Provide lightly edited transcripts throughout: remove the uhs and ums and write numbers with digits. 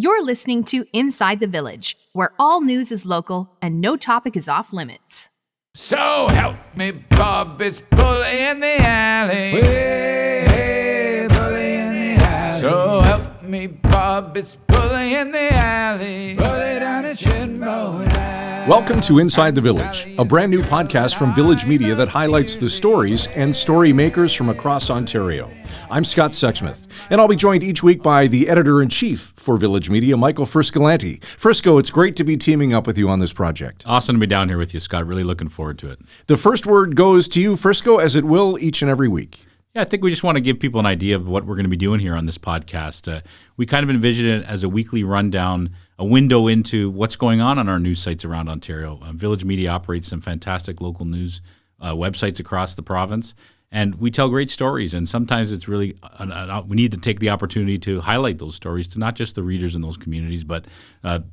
You're listening to Inside the Village, where all news is local and no topic is off limits. So help me, Bob, it's bully in the alley. Hey, bully in the alley. So help me, Bob, it's bully in the alley. Bully down at Shinbone Alley. Welcome to Inside the Village, a brand new podcast from Village Media that highlights the stories and story makers from across Ontario. I'm Scott Sexsmith, and I'll be joined each week by the editor-in-chief for Village Media, Michael Friscolanti. Frisco, it's great to be teaming up with you on this project. Awesome to be down here with you, Scott. Really looking forward to it. The first word goes to you, Frisco, as it will each and every week. Yeah, I think we just want to give people an idea of what we're going to be doing here on this podcast. We kind of envision it as a weekly rundown, a window into what's going on our news sites around Ontario. Village Media operates some fantastic local news websites across the province, and we tell great stories. And sometimes it's really we need to take the opportunity to highlight those stories to not just the readers in those communities, but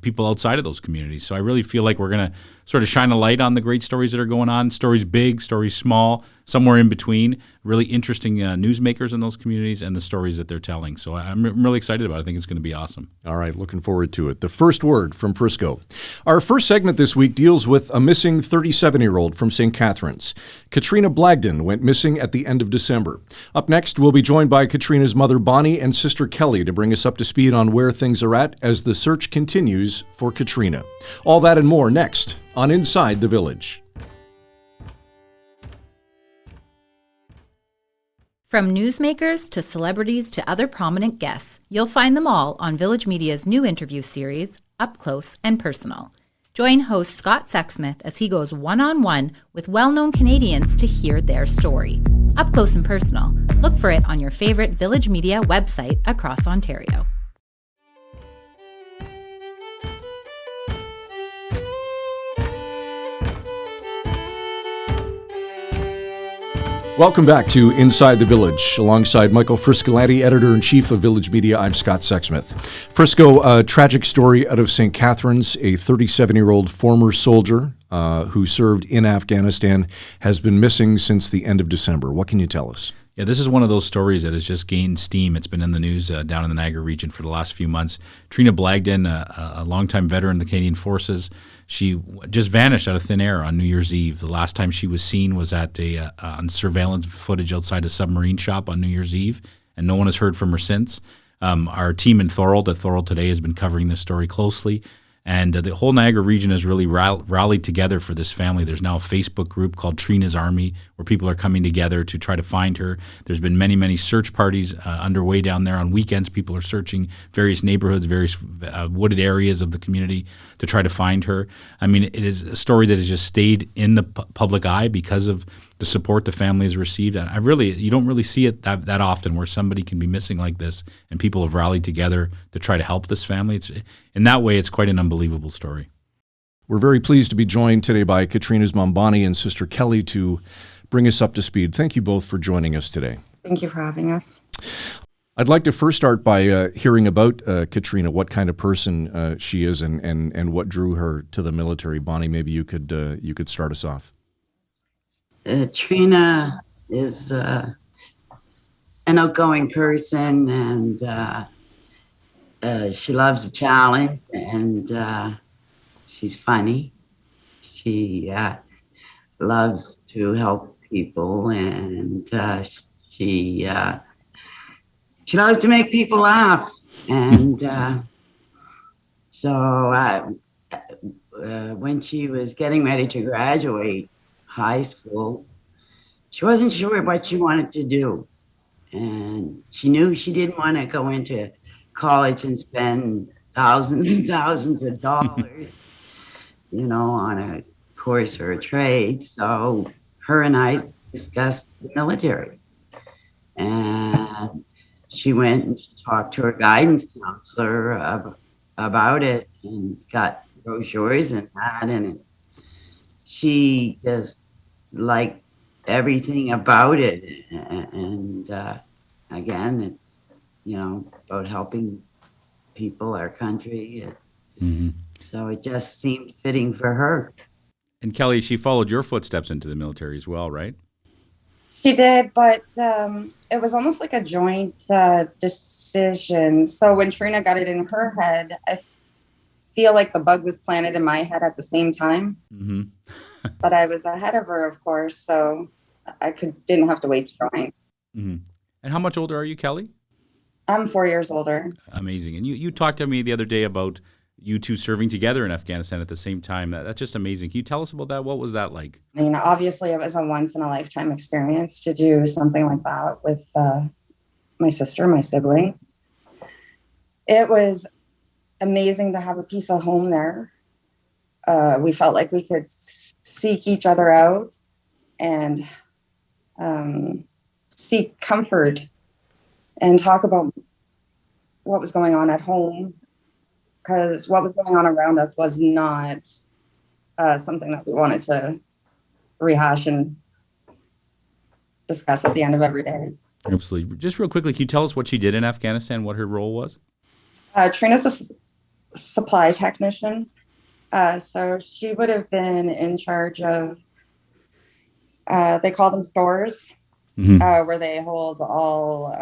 people outside of those communities. So I really feel like we're going to sort of shine a light on the great stories that are going on, stories big, stories small, somewhere in between, really interesting newsmakers in those communities and the stories that they're telling. So I'm really excited about it. I think it's going to be awesome. All right, looking forward to it. The first word from Frisco. Our first segment this week deals with a missing 37-year-old from St. Catharines. Katrina Blagdon went missing at the end of December. Up next, we'll be joined by Katrina's mother, Bonnie, and sister, Kelly, to bring us up to speed on where things are at as the search continues for Katrina. All that and more next on Inside the Village. From newsmakers to celebrities to other prominent guests, you'll find them all on Village Media's new interview series, Up Close and Personal. Join host Scott Sexsmith as he goes one-on-one with well-known Canadians to hear their story. Up Close and Personal. Look for it on your favorite Village Media website across Ontario. Welcome back to Inside the Village. Alongside Michael Friscolanti, editor-in-chief of Village Media, I'm Scott Sexsmith. Frisco, a tragic story out of St. Catharines. A 37-year-old former soldier who served in Afghanistan has been missing since the end of December. What can you tell us? Yeah, this is one of those stories that has just gained steam. It's been in the news down in the Niagara region for the last few months. Trina Blagdon, a longtime veteran of the Canadian Forces, she just vanished out of thin air on New Year's Eve. The last time she was seen was at on surveillance footage outside a submarine shop on New Year's Eve, and no one has heard from her since. Our team in Thorold at Thorold Today has been covering this story closely. And the whole Niagara region has really rallied together for this family. There's now a Facebook group called Trina's Army where people are coming together to try to find her. There's been many, many search parties underway down there. On weekends, people are searching various neighborhoods, various wooded areas of the community to try to find her. I mean, it is a story that has just stayed in the public eye because of the support the family has received. And you don't really see it that often where somebody can be missing like this and people have rallied together to try to help this family. In that way, it's quite an unbelievable story. We're very pleased to be joined today by Katrina's mom, Bonnie, and sister, Kelly, to bring us up to speed. Thank you both for joining us today. Thank you for having us. I'd like to first start by hearing about Katrina, what kind of person she is and what drew her to the military. Bonnie, maybe you could start us off. Trina is an outgoing person, and she loves a challenge, and she's funny. She loves to help people, and she loves to make people laugh. And so when she was getting ready to graduate high school, she wasn't sure what she wanted to do, and she knew she didn't want to go into college and spend thousands and thousands of dollars on a course or a trade. So her and I discussed the military, and she went and she talked to her guidance counselor about it and got brochures and that, and she just liked everything about it. And again, it's, about helping people, our country. So it just seemed fitting for her. And Kelly, she followed your footsteps into the military as well, right? She did, but it was almost like a joint decision. So when Trina got it in her head, I feel like the bug was planted in my head at the same time. Mm-hmm. But I was ahead of her, of course, so I didn't have to wait to join. Mm-hmm. And how much older are you, Kelly? I'm 4 years older. Amazing. And you talked to me the other day about you two serving together in Afghanistan at the same time. That's just amazing. Can you tell us about that? What was that like? I mean, obviously, it was a once in a lifetime experience to do something like that with my sister, my sibling. It was amazing to have a piece of home there. We felt like we could seek each other out and seek comfort and talk about what was going on at home, because what was going on around us was not something that we wanted to rehash and discuss at the end of every day. Absolutely. Just real quickly, can you tell us what she did in Afghanistan, what her role was? Trina's a supply technician. So she would have been in charge of, they call them stores, where they hold all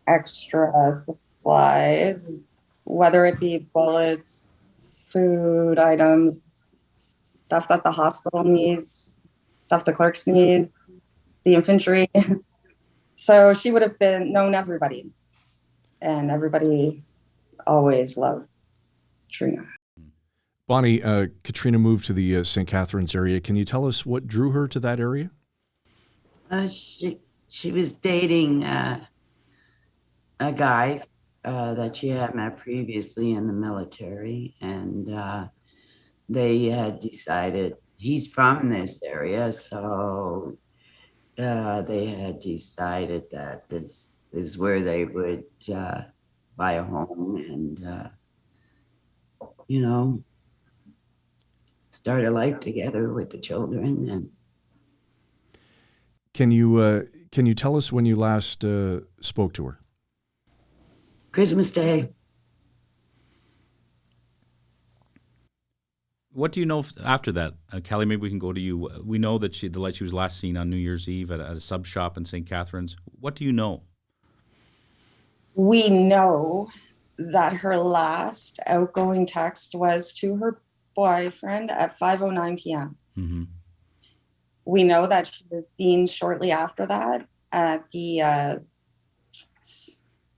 extra supplies, whether it be bullets, food items, stuff that the hospital needs, stuff the clerks need, the infantry. So she would have known everybody, and everybody always loved Trina. Bonnie, Katrina moved to the St. Catharines area. Can you tell us what drew her to that area? She was dating a guy that she had met previously in the military, and they had decided he's from this area, so they had decided that this is where they would buy a home and start a life together with the children. And Can you tell us when you last spoke to her? Christmas Day. What do you know after that? Kelly, maybe we can go to you. We know that she was last seen on New Year's Eve at a sub shop in St. Catharines. What do you know? We know that her last outgoing text was to her boyfriend at 5:09 p.m. Mm-hmm. We know that she was seen shortly after that at the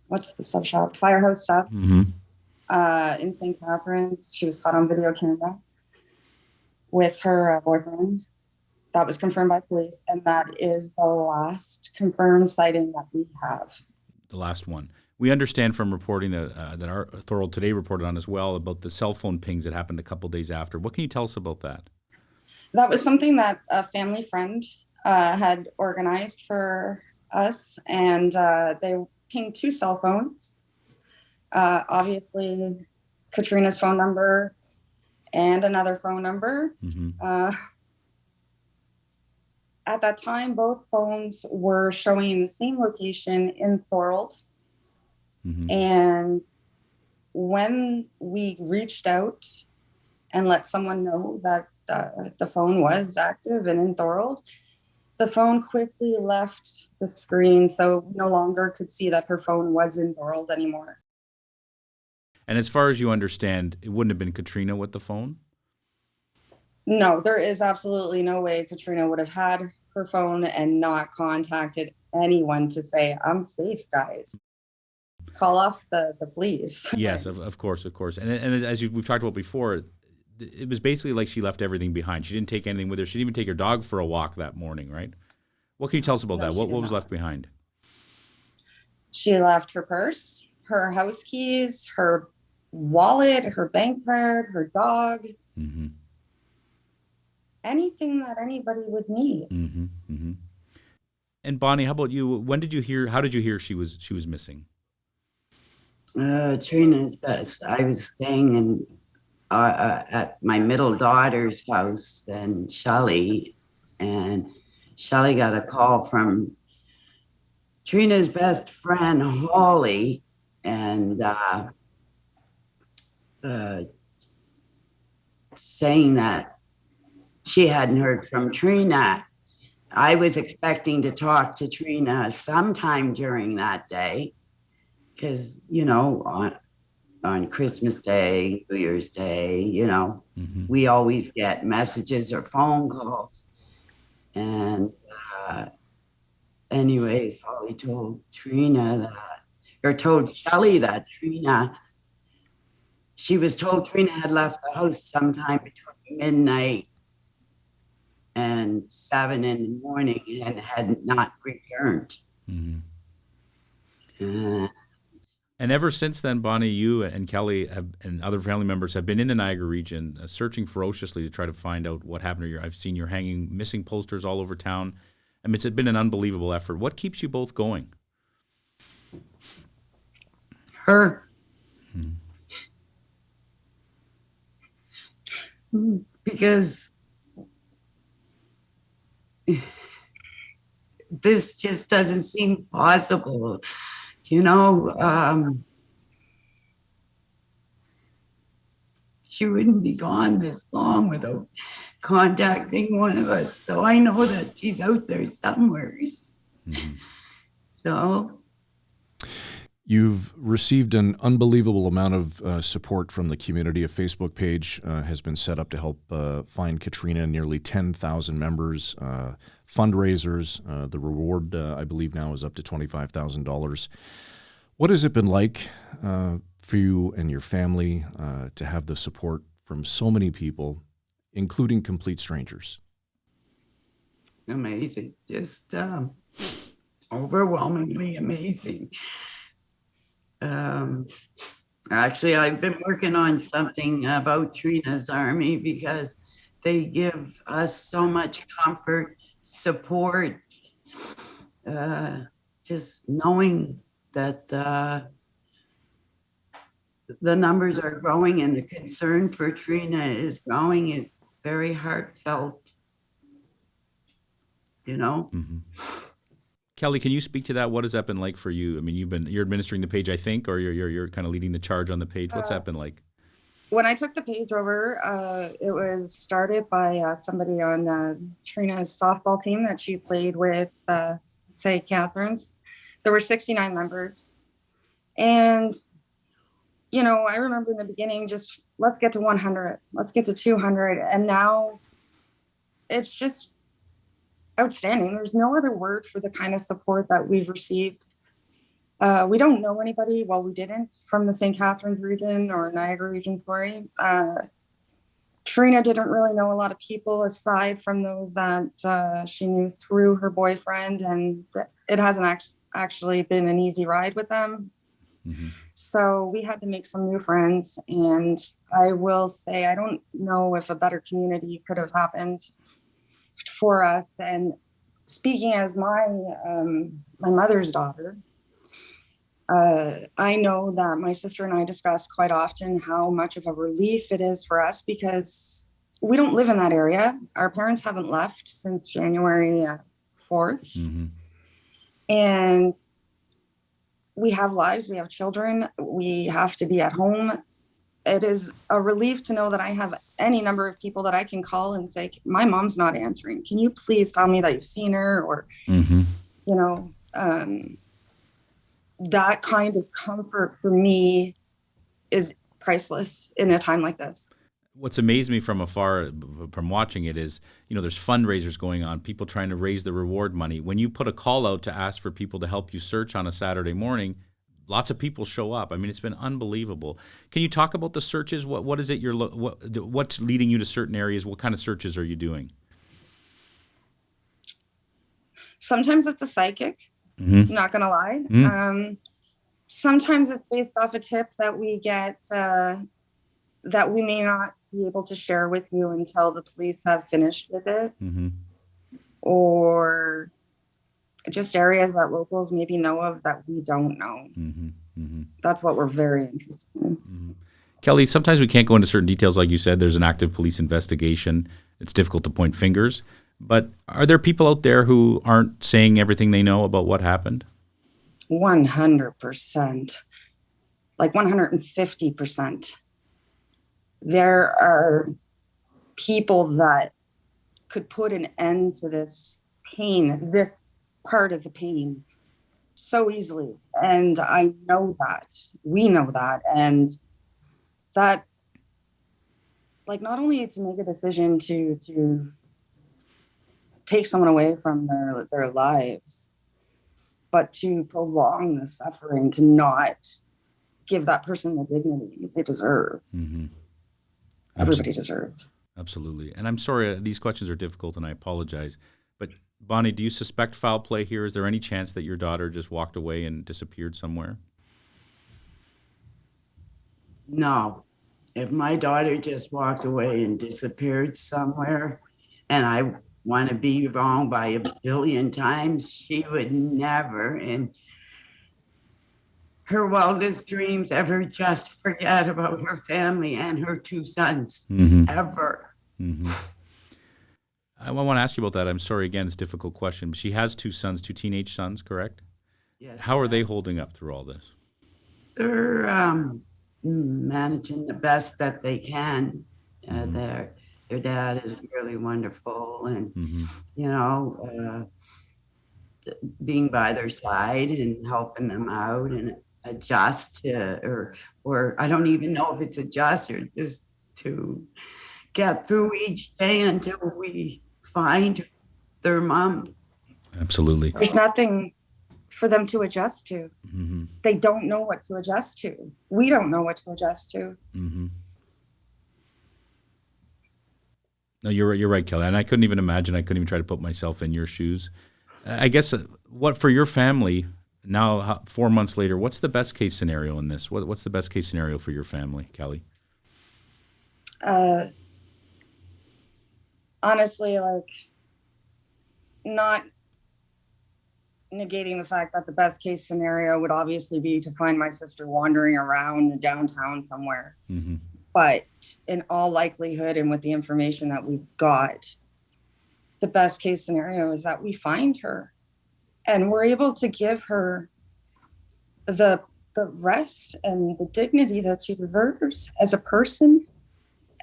what's the sub shop? Firehouse Steps in St. Catharines. She was caught on video camera with her boyfriend. That was confirmed by police, and that is the last confirmed sighting that we have. The last one. We understand from reporting that our Thorold Today reported on as well about the cell phone pings that happened a couple days after. What can you tell us about that? That was something that a family friend had organized for us, and they pinged 2 cell phones. Obviously, Katrina's phone number and another phone number. At that time, both phones were showing in the same location in Thorold. And when we reached out and let someone know that the phone was active and in Thorold, the phone quickly left the screen, so we no longer could see that her phone was in Thorold anymore. And as far as you understand, it wouldn't have been Katrina with the phone? No, there is absolutely no way Katrina would have had her phone and not contacted anyone to say, I'm safe, guys. Call off the police. Yes, of course. And as we've talked about before, it was basically like she left everything behind. She didn't take anything with her. She didn't even take her dog for a walk that morning, right? What can you tell us about that? What was left behind? She left her purse, her house keys, her wallet, her bank card, her dog. Anything that anybody would need. And Bonnie, how about you? How did you hear she was missing? Trina's best. I was staying at my middle daughter's house and Shelley got a call from Trina's best friend Holly, and saying that she hadn't heard from Trina, I was expecting to talk to Trina sometime during that day because, on Christmas Day, New Year's Day, we always get messages or phone calls. And anyways, Holly told told Kelly that she was told Trina had left the house sometime between midnight and 7 in the morning and had not returned. And ever since then, Bonnie, you and Kelly and other family members have been in the Niagara region searching ferociously to try to find out what happened to you. I've seen you hanging missing posters all over town. I mean, it's been an unbelievable effort. What keeps you both going? Her. Because this just doesn't seem possible. She wouldn't be gone this long without contacting one of us. So I know that she's out there somewhere. So you've received an unbelievable amount of support from the community. A Facebook page has been set up to help find Katrina. Nearly 10,000 members, fundraisers. The reward, I believe, now is up to $25,000. What has it been like for you and your family to have the support from so many people, including complete strangers? Amazing. Just overwhelmingly amazing. Actually, I've been working on something about Trina's Army because they give us so much comfort, support, just knowing that the numbers are growing and the concern for Trina is growing is very heartfelt, Kelly, can you speak to that? What has that been like for you? I mean, you're administering the page, I think, or you're kind of leading the charge on the page. What's that been like? When I took the page over, it was started by somebody on Trina's softball team that she played with, say, Catharines. There were 69 members. And, I remember in the beginning, just let's get to 100, let's get to 200. And now it's just outstanding. There's no other word for the kind of support that we've received. We don't know anybody. Well, we didn't from the St. Catharines region or Niagara region, sorry. Trina didn't really know a lot of people aside from those that she knew through her boyfriend, and it hasn't actually been an easy ride with them. So we had to make some new friends, and I will say I don't know if a better community could have happened for us. And speaking as my mother's daughter, I know that my sister and I discuss quite often how much of a relief it is for us because we don't live in that area. Our parents haven't left since January 4th. And we have lives, we have children, we have to be at home. It is a relief to know that I have any number of people that I can call and say, my mom's not answering. Can you please tell me that you've seen her? Or, that kind of comfort for me is priceless in a time like this. What's amazed me from afar, from watching it, is, there's fundraisers going on, people trying to raise the reward money. When you put a call out to ask for people to help you search on a Saturday morning, lots of people show up. I mean, it's been unbelievable. Can you talk about the searches? What is it what's leading you to certain areas? What kind of searches are you doing? Sometimes it's a psychic, not going to lie. Sometimes it's based off a tip that we get that we may not be able to share with you until the police have finished with it. Or just areas that locals maybe know of that we don't know. That's what we're very interested in. Kelly, sometimes we can't go into certain details. Like you said, there's an active police investigation. It's difficult to point fingers. But are there people out there who aren't saying everything they know about what happened? 100%. Like 150%. There are people that could put an end to this pain, this part of the pain, so easily. And I know that. We know that. And that, like, not only to make a decision to take someone away from their lives, but to prolong the suffering, to not give that person the dignity they deserve. Mm-hmm. Everybody deserves. Absolutely. And I'm sorry, these questions are difficult, and I apologize. But Bonnie, do you suspect foul play here? Is there any chance that your daughter just walked away and disappeared somewhere? No. If my daughter just walked away and disappeared somewhere, and I want to be wrong by a billion times, she would never in her wildest dreams ever just forget about her family and her 2 sons, ever. Mm-hmm. I want to ask you about that. I'm sorry, again, it's a difficult question. But she has 2 sons, 2 teenage sons, correct? Yes. How are they holding up through all this? They're managing the best that they can. Their dad is really wonderful, and being by their side and helping them out and adjust to, or I don't even know if it's adjust or just to get through each day until we find their mom. Absolutely. There's nothing for them to adjust to. Mm-hmm. They don't know what to adjust to. We don't know what to adjust to. Mm-hmm. No, you're right, Kelly. And I couldn't even imagine. I couldn't even try to put myself in your shoes. I guess what for your family now, 4 months later, what's the best case scenario in this? What's the best case scenario for your family, Kelly? Honestly, like, not negating the fact that the best case scenario would obviously be to find my sister wandering around downtown somewhere. Mm-hmm. But in all likelihood, and with the information that we've got, the best case scenario is that we find her and we're able to give her the rest and the dignity that she deserves as a person,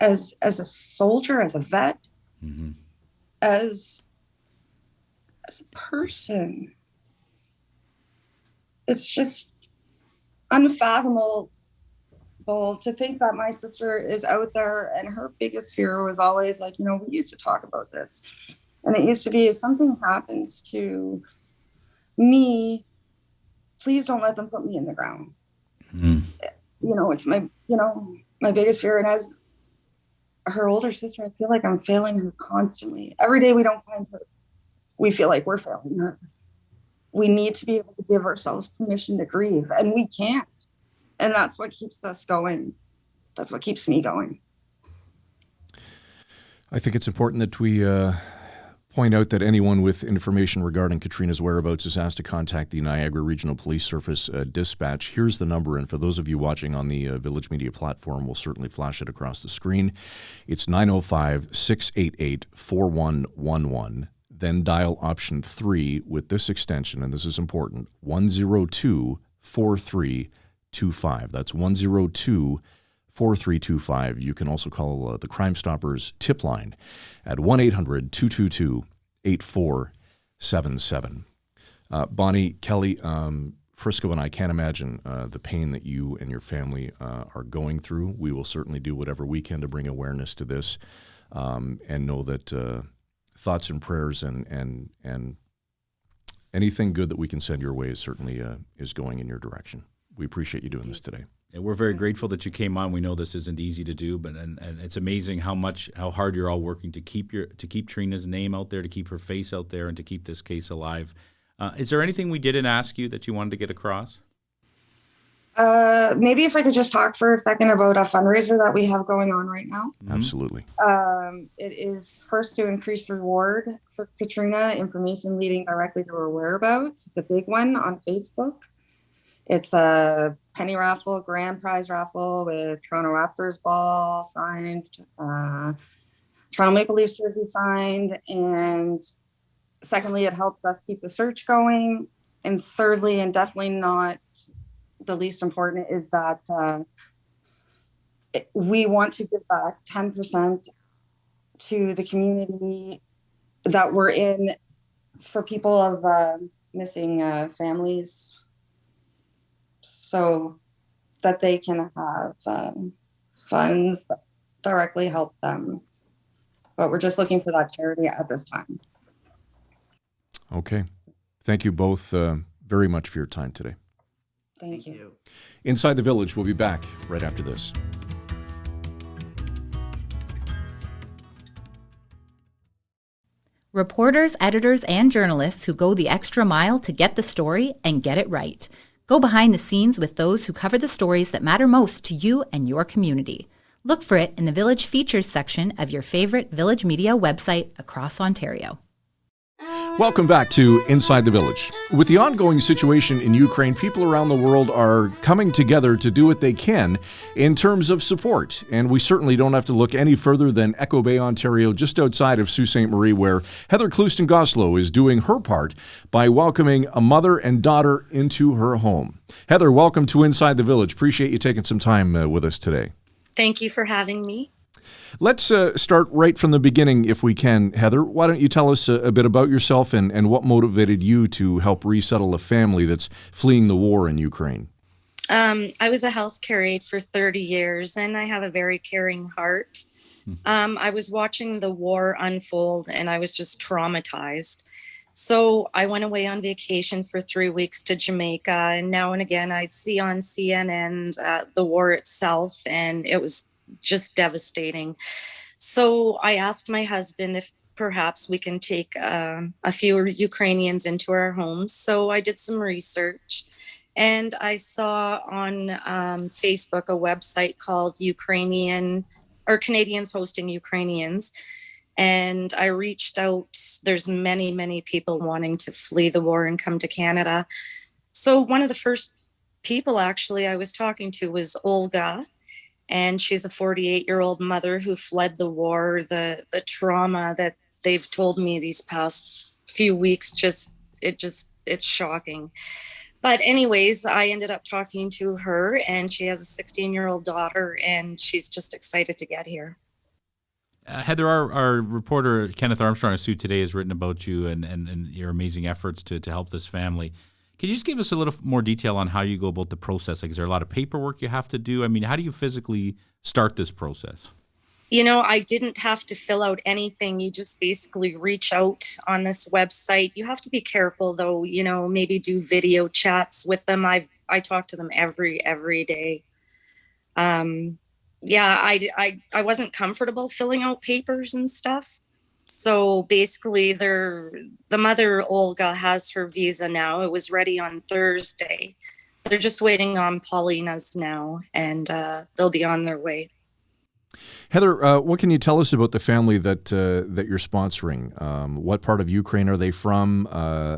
as a soldier, as a vet, as a person. It's just unfathomable to think that my sister is out there, and her biggest fear was always like, we used to talk about this, and it used to be, if something happens to me, please don't let them put me in the ground. It's my biggest fear. And as her older sister, I feel like I'm failing her constantly. Every day we don't find her, we feel like we're failing her. We need to be able to give ourselves permission to grieve, and we can't. And that's what keeps us going. That's what keeps me going. I think it's important that we point out that anyone with information regarding Katrina's whereabouts is asked to contact the Niagara Regional Police Service dispatch. Here's the number, and for those of you watching on the Village Media platform, we'll certainly flash it across the screen. It's 905-688-4111. Then dial option 3 with this extension, and this is important, 102-4325. That's 102-4325. You can also call the Crime Stoppers tip line at 1-800-222-8477. Bonnie, Kelly, Frisco and I can't imagine the pain that you and your family are going through. We will certainly do whatever we can to bring awareness to this, and know that thoughts and prayers and anything good that we can send your way is certainly is going in your direction. We appreciate you doing this today. And we're very grateful that you came on. We know this isn't easy to do, but and it's amazing how hard you're all working to keep Trina's name out there, to keep her face out there, and to keep this case alive. Is there anything we didn't ask you that you wanted to get across? Maybe if I could just talk for a second about a fundraiser that we have going on right now. Absolutely. It is first to increase reward for Katrina, information leading directly to her whereabouts. It's a big one on Facebook. It's a penny raffle, grand prize raffle with Toronto Raptors ball signed, Toronto Maple Leafs jersey signed. And secondly, it helps us keep the search going. And thirdly, and definitely not the least important, is that we want to give back 10% to the community that we're in for people of missing families, so that they can have funds that directly help them. But we're just looking for that charity at this time. Okay. Thank you both very much for your time today. Thank you. Inside the Village, we'll be back right after this. Reporters, editors, and journalists who go the extra mile to get the story and get it right. Go behind the scenes with those who cover the stories that matter most to you and your community. Look for it in the Village Features section of your favorite Village Media website across Ontario. Welcome back to Inside the Village. With the ongoing situation in Ukraine, people around the world are coming together to do what they can in terms of support. And we certainly don't have to look any further than Echo Bay, Ontario, just outside of Sault Ste. Marie, where Heather Clouston-Goslow is doing her part by welcoming a mother and daughter into her home. Heather, welcome to Inside the Village. Appreciate you taking some time with us today. Thank you for having me. Let's start right from the beginning, if we can. Heather, why don't you tell us a bit about yourself and what motivated you to help resettle a family that's fleeing the war in Ukraine? I was a healthcare aide for 30 years, and I have a very caring heart. I was watching the war unfold, and I was just traumatized. So I went away on vacation for 3 weeks to Jamaica, and now and again I'd see on CNN the war itself, and it was just devastating. So I asked my husband if perhaps we can take a few Ukrainians into our homes. So I did some research, and I saw on Facebook a website called Canadians Hosting Ukrainians. And I reached out. There's many people wanting to flee the war and come to Canada. So one of the first people actually I was talking to was Olga. And she's a 48-year-old mother who fled the war. The trauma that they've told me these past few weeks, it's shocking. But anyways, I ended up talking to her, and she has a 16-year-old daughter, and she's just excited to get here. Heather, our reporter Kenneth Armstrong of Sioux Today has written about you and your amazing efforts to help this family. Can you just give us a little more detail on how you go about the process? Like, is there a lot of paperwork you have to do? I mean, how do you physically start this process? I didn't have to fill out anything. You just basically reach out on this website. You have to be careful, though, maybe do video chats with them. I talk to them every day. I wasn't comfortable filling out papers and stuff. So basically the mother, Olga, has her visa now. It was ready on Thursday. They're just waiting on Paulina's now, and they'll be on their way. Heather, what can you tell us about the family that you're sponsoring? What part of Ukraine are they from?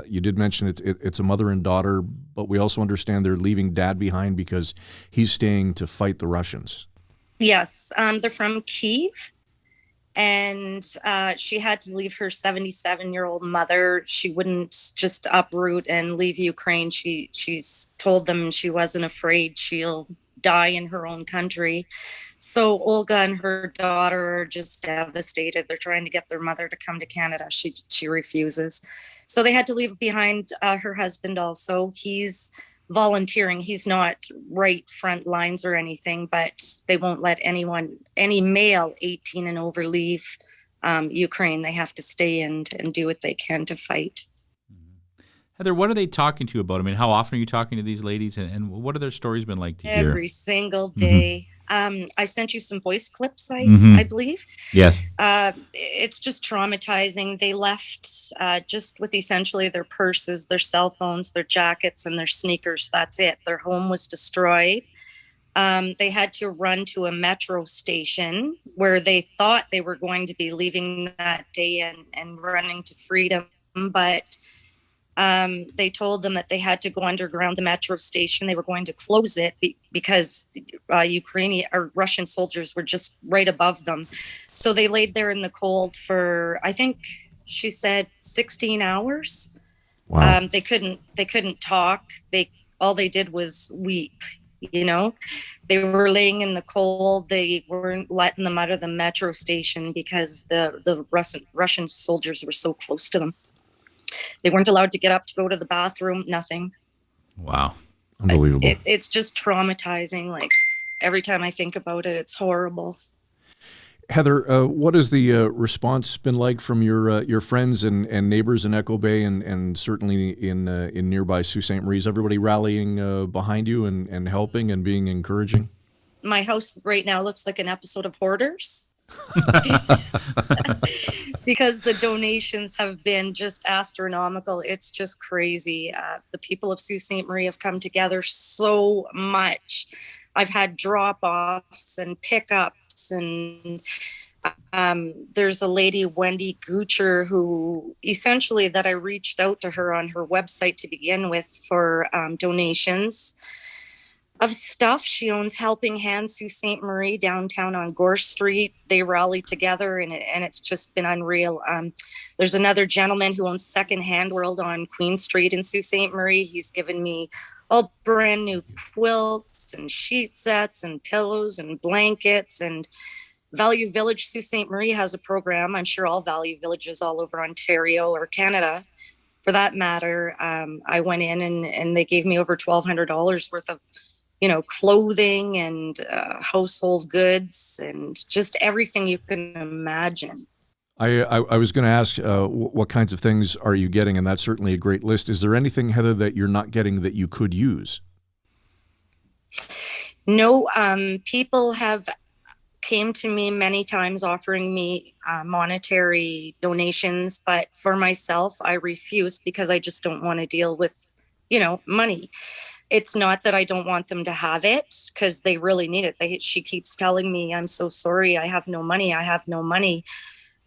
You did mention it's a mother and daughter, but we also understand they're leaving dad behind because he's staying to fight the Russians. Yes, they're from Kyiv. And she had to leave her 77-year-old mother. She wouldn't just uproot and leave Ukraine. She's told them she wasn't afraid she'll die in her own country. So Olga and her daughter are just devastated. They're trying to get their mother to come to Canada. She refuses. So they had to leave behind her husband also. He's volunteering. He's not right front lines or anything, but they won't let any male 18 and over leave Ukraine. They have to stay and do what they can to fight. Heather, what are they talking to you about? I mean, how often are you talking to these ladies, and what have their stories been like to hear? Every single day. I sent you some voice clips, I believe. Yes. It's just traumatizing. They left just with essentially their purses, their cell phones, their jackets, and their sneakers. That's it. Their home was destroyed. They had to run to a metro station where they thought they were going to be leaving that day and running to freedom. But they told them that they had to go underground the metro station. They were going to close it because Ukrainian or Russian soldiers were just right above them. So they laid there in the cold for, I think she said 16 hours. Wow. They couldn't talk. All they did was weep. They were laying in the cold. They weren't letting them out of the metro station because the Russian soldiers were so close to them. They weren't allowed to get up to go to the bathroom, nothing. Wow. Unbelievable. It's just traumatizing. Like, every time I think about it, it's horrible. Heather, what has the response been like from your friends and neighbors in Echo Bay and certainly in nearby Sault Ste. Marie? Is everybody rallying behind you and helping and being encouraging? My house right now looks like an episode of Hoarders. Because the donations have been just astronomical. It's just crazy. The people of Sault Ste. Marie have come together so much. I've had drop-offs and pickups, and there's a lady, Wendy Goocher, who essentially that I reached out to her on her website to begin with for donations of stuff. She owns Helping Hands Sault Ste. Marie downtown on Gore Street. They rally together, and it's just been unreal. There's another gentleman who owns Secondhand World on Queen Street in Sault Ste. Marie. He's given me all brand new quilts and sheet sets and pillows and blankets. And Value Village Sault Ste. Marie has a program. I'm sure all Value Villages all over Ontario or Canada, for that matter. I went in and they gave me over $1,200 worth of clothing and household goods and just everything you can imagine. I was going to ask what kinds of things are you getting, and that's certainly a great list. Is there anything, Heather, that you're not getting that you could use? No, people have came to me many times offering me monetary donations, but for myself, I refused because I just don't want to deal with, money. It's not that I don't want them to have it, because they really need it. She keeps telling me, I'm so sorry, I have no money.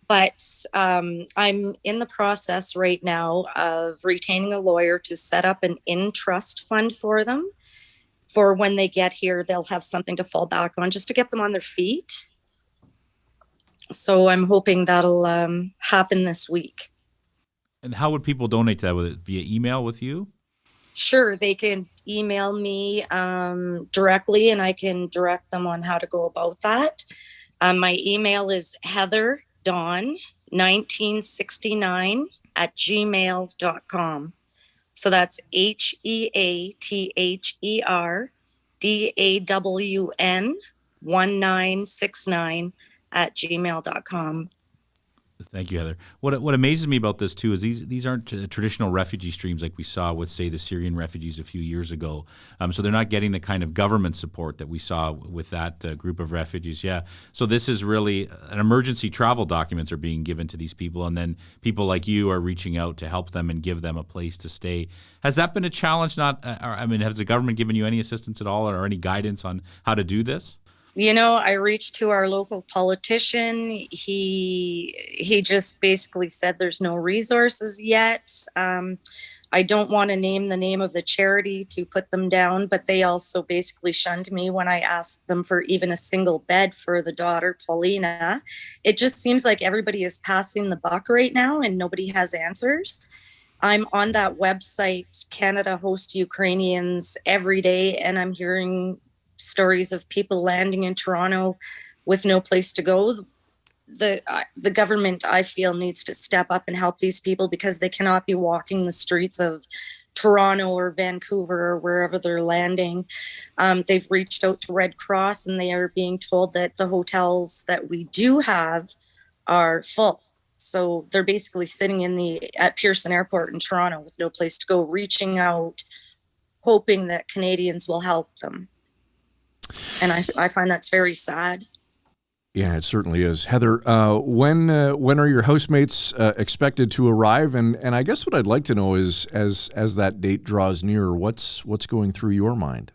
But I'm in the process right now of retaining a lawyer to set up an in-trust fund for them. For when they get here, they'll have something to fall back on just to get them on their feet. So I'm hoping that'll happen this week. And how would people donate to that? With it via email with you? Sure, they can email me directly, and I can direct them on how to go about that. My email is heatherdawn1969 @gmail.com. So that's HEATHERDAWN 1969 @gmail.com. Thank you, Heather. What amazes me about this too is these aren't traditional refugee streams like we saw with, say, the Syrian refugees a few years ago. So they're not getting the kind of government support that we saw with that group of refugees. Yeah. So this is really an emergency travel documents are being given to these people, and then people like you are reaching out to help them and give them a place to stay. Has that been a challenge? Has the government given you any assistance at all or any guidance on how to do this? I reached to our local politician. He just basically said there's no resources yet. I don't want to name the name of the charity to put them down, but they also basically shunned me when I asked them for even a single bed for the daughter, Paulina. It just seems like everybody is passing the buck right now and nobody has answers. I'm on that website, Canada Host Ukrainians, every day, and I'm hearing stories of people landing in Toronto with no place to go. The government, I feel, needs to step up and help these people because they cannot be walking the streets of Toronto or Vancouver or wherever they're landing. They've reached out to Red Cross, and they are being told that the hotels that we do have are full. So they're basically sitting at Pearson Airport in Toronto with no place to go, reaching out, hoping that Canadians will help them. And I find that's very sad. Yeah, it certainly is. Heather, when are your housemates expected to arrive? And I guess what I'd like to know is, as that date draws nearer, what's going through your mind?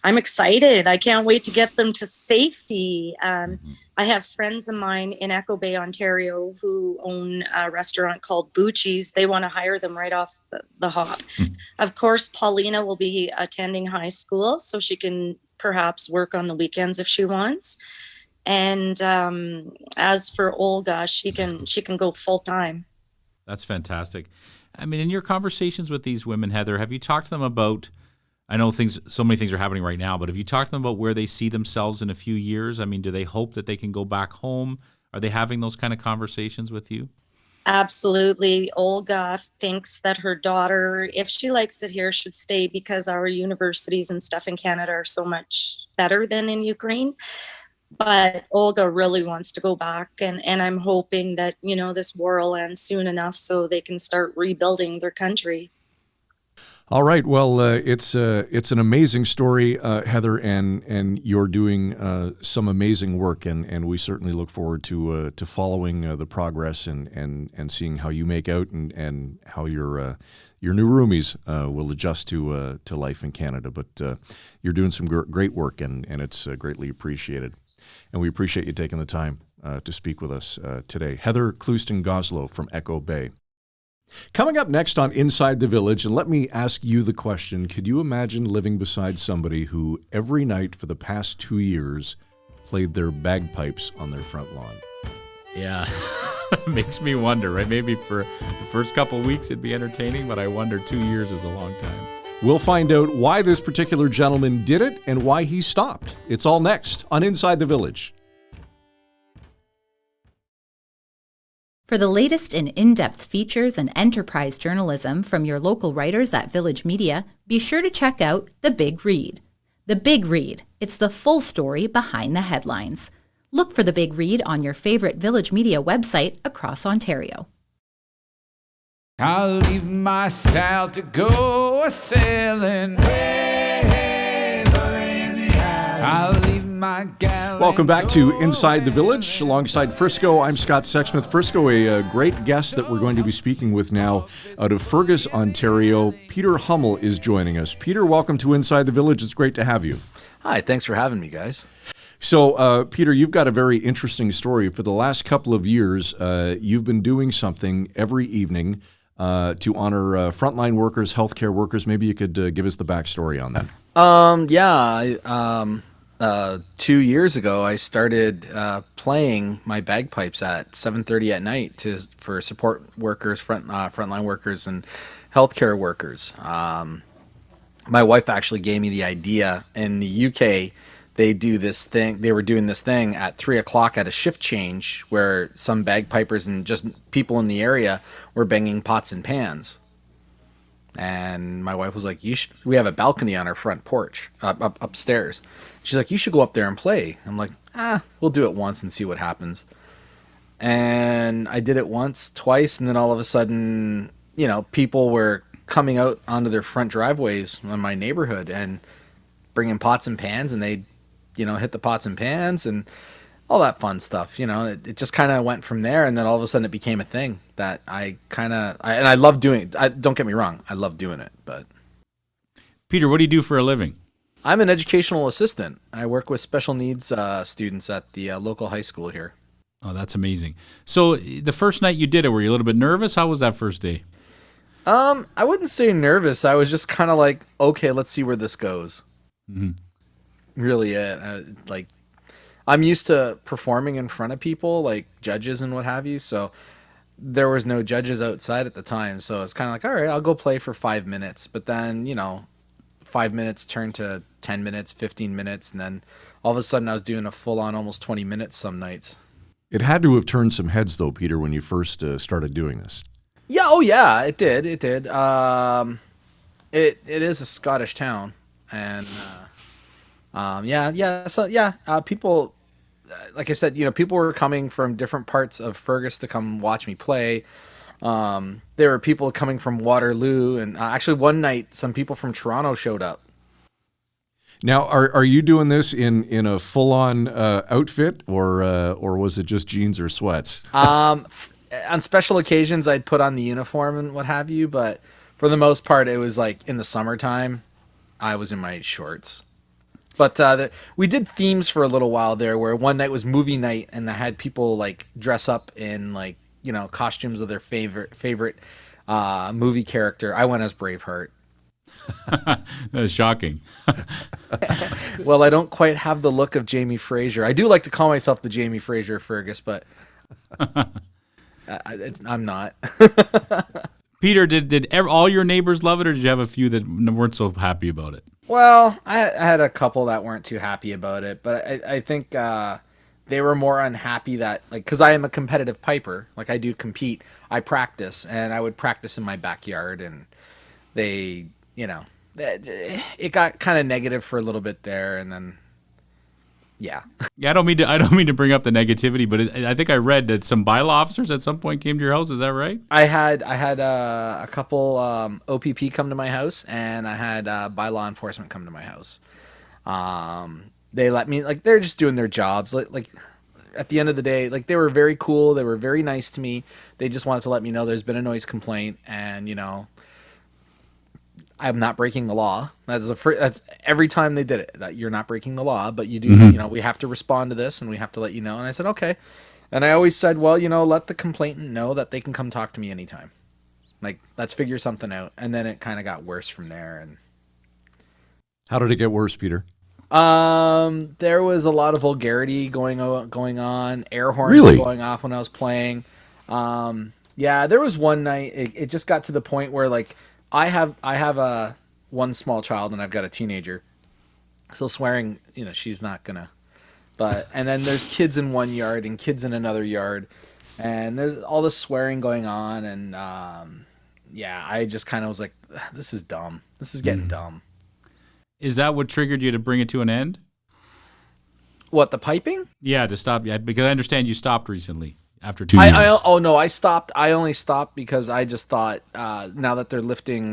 I'm excited. I can't wait to get them to safety. I have friends of mine in Echo Bay, Ontario, who own a restaurant called Bucci's. They want to hire them right off the hop. Of course, Paulina will be attending high school, so she can perhaps work on the weekends if she wants. And as for Olga, she can go full time. That's fantastic. I mean, in your conversations with these women, Heather, have you talked to them about, I know so many things are happening right now, but have you talked to them about where they see themselves in a few years? I mean, do they hope that they can go back home? Are they having those kind of conversations with you? Absolutely. Olga thinks that her daughter, if she likes it here, should stay because our universities and stuff in Canada are so much better than in Ukraine. But Olga really wants to go back, and I'm hoping that, this war will end soon enough so they can start rebuilding their country. All right. Well, it's an amazing story, Heather, and you're doing some amazing work, and we certainly look forward to following the progress and seeing how you make out and how your new roomies will adjust to life in Canada. But you're doing some great work, and it's greatly appreciated, and we appreciate you taking the time to speak with us today. Heather Clouston-Goslow from Echo Bay. Coming up next on Inside the Village, and let me ask you the question, could you imagine living beside somebody who every night for the past 2 years played their bagpipes on their front lawn? Yeah, makes me wonder, right? Maybe for the first couple of weeks it'd be entertaining, but I wonder 2 years is a long time. We'll find out why this particular gentleman did it and why he stopped. It's all next on Inside the Village. For the latest in-depth features and enterprise journalism from your local writers at Village Media, be sure to check out The Big Read. The Big Read. It's the full story behind the headlines. Look for The Big Read on your favorite Village Media website across Ontario. I'll leave my sail to go a-sailing. Hey, bully in the alley. I'll leave my gal. Welcome back to Inside the Village. Alongside Frisco, I'm Scott Sexsmith. Frisco, a great guest that we're going to be speaking with now out of Fergus, Ontario. Peter Hummel is joining us. Peter, welcome to Inside the Village. It's great to have you. Hi, thanks for having me, guys. So, Peter, you've got a very interesting story. For the last couple of years, you've been doing something every evening to honor frontline workers, healthcare workers. Maybe you could give us the backstory on that. 2 years ago, I started playing my bagpipes at 7:30 at night for support workers, frontline workers, and healthcare workers. My wife actually gave me the idea. In the UK, they do this thing. They were doing this thing at 3 o'clock at a shift change, where some bagpipers and just people in the area were banging pots and pans. And my wife was like, we have a balcony on our front porch upstairs. She's like, you should go up there and play. I'm like, we'll do it once and see what happens. And I did it once, twice, and then all of a sudden, people were coming out onto their front driveways in my neighborhood and bringing pots and pans, and they, hit the pots and pans and all that fun stuff. It just kind of went from there, and then all of a sudden it became a thing that I love doing. Don't get me wrong, I love doing it. But Peter, what do you do for a living? I'm an educational assistant. I work with special needs students at the local high school here. Oh, that's amazing. So the first night you did it, were you a little bit nervous? How was that first day? I wouldn't say nervous. I was just kind of like, okay, let's see where this goes. Mm-hmm. Really, I'm used to performing in front of people, like judges and what have you. So there was no judges outside at the time. So it's kind of like, all right, I'll go play for 5 minutes. But then, 5 minutes turned to 10 minutes, 15 minutes. And then all of a sudden I was doing a full-on almost 20 minutes some nights. It had to have turned some heads, though, Peter, when you first started doing this. Yeah, oh yeah, it did. It did. It is a Scottish town, and people, like I said, people were coming from different parts of Fergus to come watch me play. There were people coming from Waterloo, and actually one night some people from Toronto showed up. Now, are you doing this in a full-on outfit, or was it just jeans or sweats? On special occasions, I'd put on the uniform and what have you, but for the most part, it was like in the summertime, I was in my shorts. But we did themes for a little while there, where one night was movie night, and I had people like dress up in costumes of their favorite movie character. I went as Braveheart. That was shocking. Well, I don't quite have the look of Jamie Fraser. I do like to call myself the Jamie Fraser of Fergus, but I'm not. Peter, did all your neighbors love it, or did you have a few that weren't so happy about it? Well, I had a couple that weren't too happy about it, but I think they were more unhappy that, like, because I am a competitive piper, like I do compete, I practice, and I would practice in my backyard, and they, it got kind of negative for a little bit there, and then, yeah. Yeah, I don't mean to bring up the negativity, but I think I read that some bylaw officers at some point came to your house. Is that right? I had a couple OPP come to my house, and I had bylaw enforcement come to my house. They let me, like, they're just doing their jobs. Like at the end of the day, like, they were very cool. They were very nice to me. They just wanted to let me know there's been a noise complaint, and I'm not breaking the law. That's every time they did it, that you're not breaking the law, but you do, we have to respond to this and we have to let you know. And I said, okay. And I always said, well, let the complainant know that they can come talk to me anytime. Like, let's figure something out. And then it kind of got worse from there. And how did it get worse, Peter? There was a lot of vulgarity going on. Air horns were going off when I was playing. Yeah, there was one night it just got to the point where, like, I have a one small child and I've got a teenager, so swearing, she's not gonna. But and then there's kids in one yard and kids in another yard, and there's all this swearing going on, and yeah, I just kind of was like, this is dumb. This is getting dumb. Is that what triggered you to bring it to an end? What, the piping? Yeah, to stop. Yeah, because I understand you stopped recently. After 2 years. I stopped. I only stopped because I just thought now that they're lifting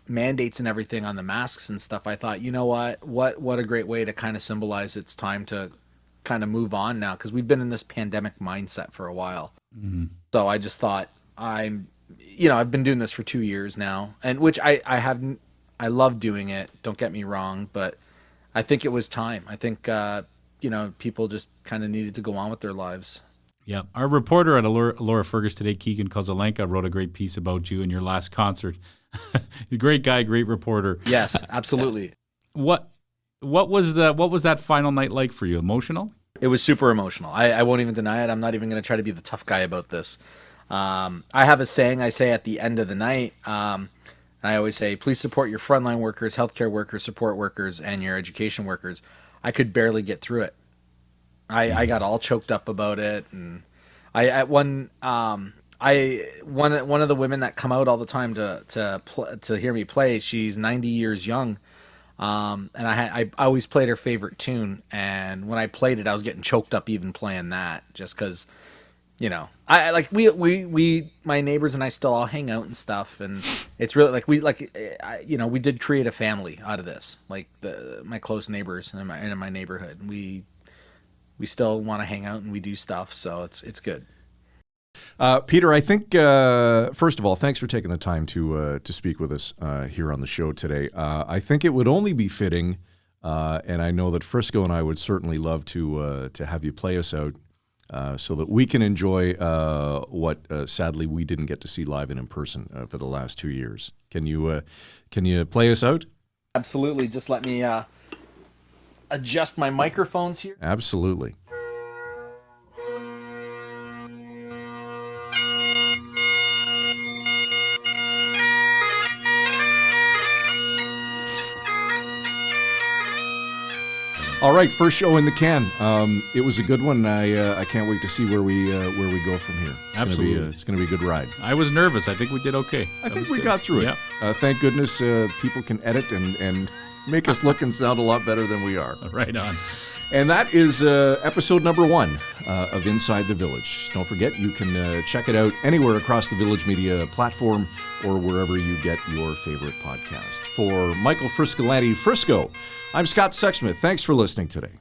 mandates and everything on the masks and stuff, I thought, what a great way to kind of symbolize it's time to kind of move on now, because we've been in this pandemic mindset for a while. Mm-hmm. So I just thought I've been doing this for 2 years now, and which I love doing it. Don't get me wrong, but I think it was time. I think people just kind of needed to go on with their lives. Yeah. Our reporter at Laura Fergus today, Keegan Kozelenka, wrote a great piece about you and your last concert. Great guy, great reporter. Yes, absolutely. What was that final night like for you? Emotional? It was super emotional. I won't even deny it. I'm not even going to try to be the tough guy about this. I have a saying I say at the end of the night. I always say, please support your frontline workers, healthcare workers, support workers, and your education workers. I could barely get through it. I got all choked up about it, and one of the women that come out all the time to hear me play, she's 90 years young, and I always played her favorite tune, and when I played it, I was getting choked up even playing that, just because, we my neighbors and I still all hang out and stuff, and it's really we did create a family out of this, like my close neighbors in my neighborhood. We still want to hang out and we do stuff, so it's good. Peter, I think first of all, thanks for taking the time to speak with us here on the show today. I think it would only be fitting, and I know that Frisco and I would certainly love to have you play us out. So that we can enjoy what sadly we didn't get to see live and in person for the last 2 years. Can you play us out? Absolutely. Just let me adjust my microphones here. Absolutely. All right, first show in the can. It was a good one. I can't wait to see where we go from here. Absolutely, it's going to be a good ride. I was nervous. I think we did okay. I think we got through it. Yeah. Thank goodness people can edit and make us look and sound a lot better than we are. Right on. And that is episode number 1 of Inside the Village. Don't forget, you can check it out anywhere across the Village Media platform or wherever you get your favorite podcast. For Michael Friscolanti, Frisco, I'm Scott Sexsmith. Thanks for listening today.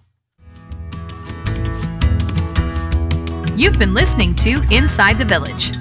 You've been listening to Inside the Village.